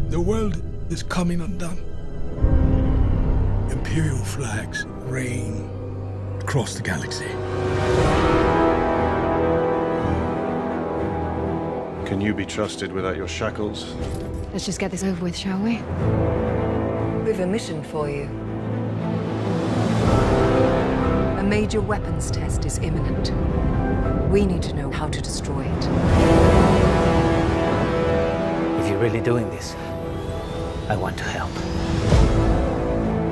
The world is coming undone. Imperial flags reign across the galaxy. Can you be trusted without your shackles? Let's just get this over with, shall we? We've a mission for you. A major weapons test is imminent. We need to know how to destroy it. If you're really doing this, I want to help.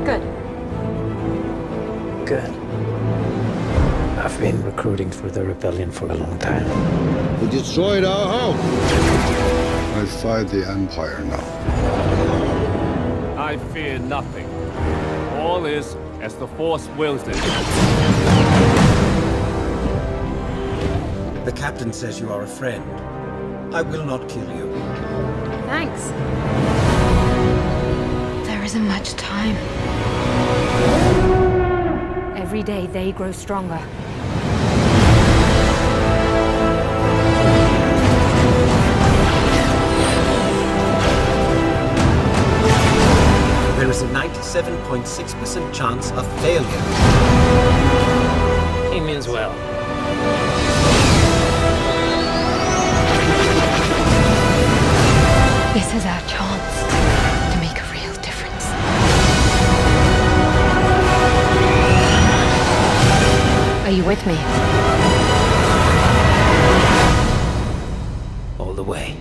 Good. Good. I've been recruiting for the rebellion for a long time. We destroyed our home. I fight the Empire now. I fear nothing. All is as the Force wills it. The captain says you are a friend. I will not kill you. Thanks. There isn't much time. Every day they grow stronger. There is a 97.6% chance of failure. He means well. This is our chance to make a real difference. Are you with me? All the way.